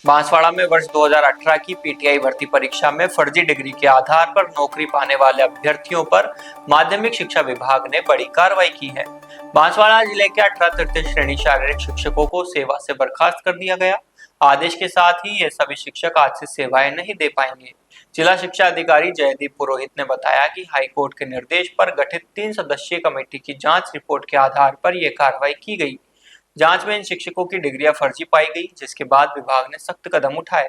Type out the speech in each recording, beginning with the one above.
बांसवाड़ा में वर्ष 2018 की पीटीआई भर्ती परीक्षा में फर्जी डिग्री के आधार पर नौकरी पाने वाले अभ्यर्थियों पर माध्यमिक शिक्षा विभाग ने बड़ी कार्रवाई की है। बांसवाड़ा जिले के 18 तृतीय श्रेणी शारीरिक शिक्षकों को सेवा से बर्खास्त कर दिया गया। आदेश के साथ ही ये सभी शिक्षक आज से सेवाएं नहीं दे पाएंगे। जिला शिक्षा अधिकारी जयदीप पुरोहित ने बताया कि हाईकोर्ट के निर्देश पर गठित 3 सदस्यीय कमेटी की जांच रिपोर्ट के आधार पर यह कार्रवाई की गई। जांच में इन शिक्षकों की डिग्रियां फर्जी पाई गई, जिसके बाद विभाग ने सख्त कदम उठाए।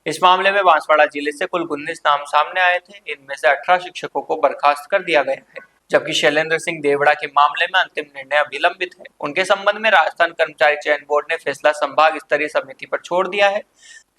इस मामले में बांसवाड़ा जिले से कुल 19 नाम सामने आए थे। इनमें से 18 शिक्षकों को बर्खास्त कर दिया गया है, जबकि शैलेंद्र सिंह देवड़ा के मामले में अंतिम निर्णय अभी लंबित है। उनके संबंध में राजस्थान कर्मचारी चयन बोर्ड ने फैसला संभाग स्तरीय समिति पर छोड़ दिया है।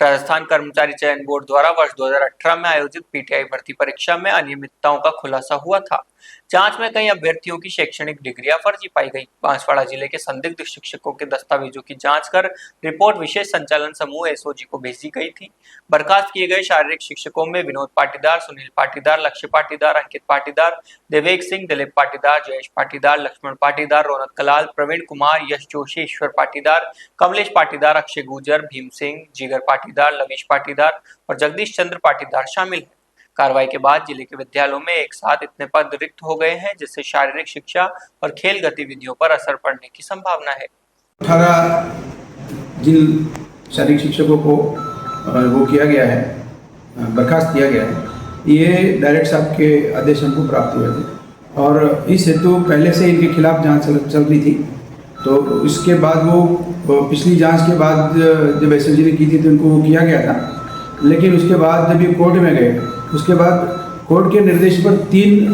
राजस्थान कर्मचारी चयन बोर्ड द्वारा वर्ष 2018 में आयोजित पीटीआई भर्ती परीक्षा में अनियमितताओं का खुलासा हुआ था। जांच में कई अभ्यर्थियों की शैक्षणिक डिग्रियां फर्जी पाई गई। बांसवाड़ा जिले के संदिग्ध शिक्षकों के दस्तावेजों की जांच कर रिपोर्ट विशेष संचालन समूह एसओजी को भेजी गई थी। बर्खास्त किए गए शारीरिक शिक्षकों में विनोद पाटीदार, सुनील पाटीदार, लक्ष्य पाटीदार, अंकित पाटीदार, देवेक सिंह, दिलीप पाटीदार, जयेश पाटीदार, लक्ष्मण पाटीदार, रौनक कलाल, प्रवीण कुमार, यश जोशी, ईश्वर पाटीदार, कमलेश पाटीदार, अक्षय गुर्जर, भीम सिंह, जिगर पाटीदार, लवीश पाटीदार और जगदीश चंद्र पाटीदार शामिल है। कार्रवाई के बाद जिले के विद्यालयों में एक साथ इतने पद रिक्त हो गए हैं, जिससे शारीरिक शिक्षा और खेल गतिविधियों पर असर पड़ने की संभावना है। 18 जिन शारीरिक शिक्षकों को वो किया गया है, बर्खास्त किया गया है, ये डायरेक्टर साहब के आदेश हमको प्राप्त हुए थे और इस हेतु पहले से इनके खिलाफ जांच चल रही थी। तो इसके बाद वो पिछली जांच के बाद जब एसओजी ने की थी तो इनको वो किया गया था, लेकिन उसके बाद जब ये कोर्ट में गए, उसके बाद कोर्ट के निर्देश पर 3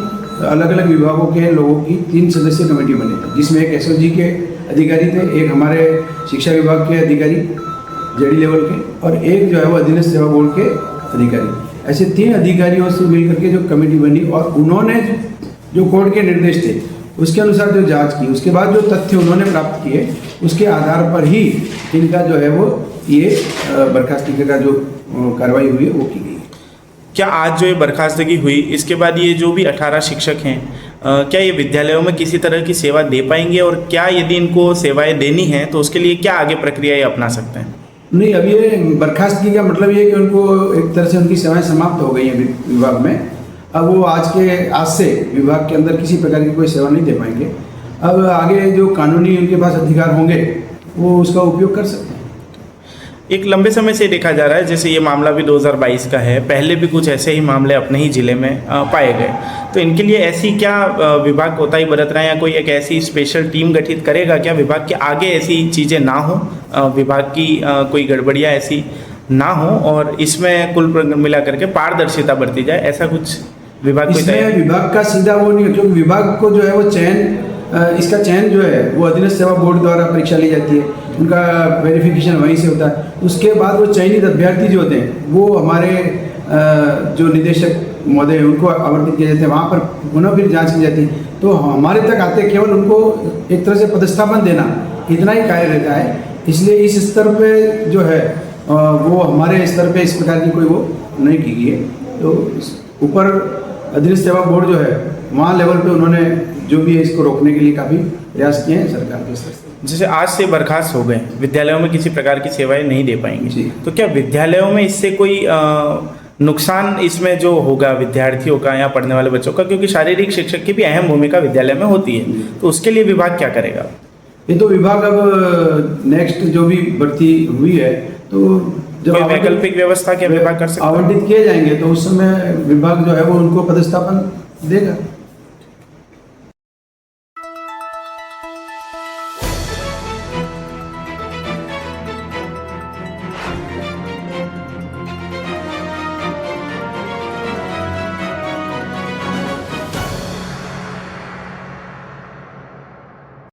अलग अलग विभागों के लोगों की 3 सदस्यीय कमेटी बनी थी, जिसमें एक एसओजी के अधिकारी थे, एक हमारे शिक्षा विभाग के अधिकारी जेडी लेवल के और एक जो है वो अधीनस्थ सेवा बोर्ड के अधिकारी। ऐसे 3 अधिकारियों से मिलकर के जो कमेटी बनी और उन्होंने जो कोर्ट के निर्देश थे उसके अनुसार जो जांच की, उसके बाद जो तथ्य उन्होंने प्राप्त किए उसके आधार पर ही इनका जो है वो ये बर्खास्तगी का जो कार्रवाई हुई है वो की गई। क्या आज जो ये बर्खास्तगी हुई, इसके बाद ये जो भी 18 शिक्षक हैं, क्या ये विद्यालयों में किसी तरह की सेवा दे पाएंगे और क्या यदि इनको सेवाएं देनी है तो उसके लिए क्या आगे प्रक्रिया ये अपना सकते हैं? नहीं, अब ये बर्खास्तगी का मतलब ये है कि उनको एक तरह से उनकी सेवाएं समाप्त हो गई हैं विभाग में। अब वो आज से विभाग के अंदर किसी प्रकार की कोई सेवा नहीं दे पाएंगे। अब आगे जो कानूनी उनके पास अधिकार होंगे वो उसका उपयोग कर सकते हैं। एक लंबे समय से देखा जा रहा है, जैसे ये मामला भी 2022 का है, पहले भी कुछ ऐसे ही मामले अपने ही ज़िले में पाए गए, तो इनके लिए ऐसी क्या विभाग कोताही बरत रहा है या कोई एक ऐसी स्पेशल टीम गठित करेगा क्या विभाग के आगे ऐसी चीज़ें ना हो, विभाग की कोई गड़बड़ियाँ ऐसी ना हो और इसमें कुल मिला करके पारदर्शिता बरती जाए, ऐसा कुछ विभाग को? इसमें विभाग का सीधा वो नहीं है, क्योंकि विभाग को जो है वो इसका चयन जो है वो अधीनस्थ सेवा बोर्ड द्वारा परीक्षा ली जाती है, उनका वेरिफिकेशन वहीं से होता है। उसके बाद वो चयनित अभ्यर्थी जो होते हैं वो हमारे जो निदेशक महोदय हैं उनको आवंटित किए जाते हैं, वहाँ पर पुनः फिर जांच की जाती है। तो हमारे तक आते केवल उनको एक तरह से पदस्थापन देना, इतना ही कार्य रहता है। इसलिए इस स्तर पर जो है वो हमारे स्तर पर इस प्रकार की कोई वो नहीं की गई है। तो ऊपर अधीनस्थ सेवा बोर्ड जो है वहाँ लेवल पे उन्होंने जो भी है इसको रोकने के लिए काफ़ी प्रयास किए हैं सरकार के स्तर से। जैसे आज से बर्खास्त हो गए, विद्यालयों में किसी प्रकार की सेवाएं नहीं दे पाएंगे, तो क्या विद्यालयों में इससे कोई नुकसान इसमें जो होगा विद्यार्थियों का या पढ़ने वाले बच्चों का, क्योंकि शारीरिक शिक्षक की भी अहम भूमिका विद्यालय में होती है, तो उसके लिए विभाग क्या करेगा? ये तो विभाग अब नेक्स्ट जो भी भर्ती हुई है तो जब वैकल्पिक व्यवस्था के विभाग कर सकते आवंटित किए जाएंगे तो उस समय विभाग जो है वो उनको पदस्थापन देगा।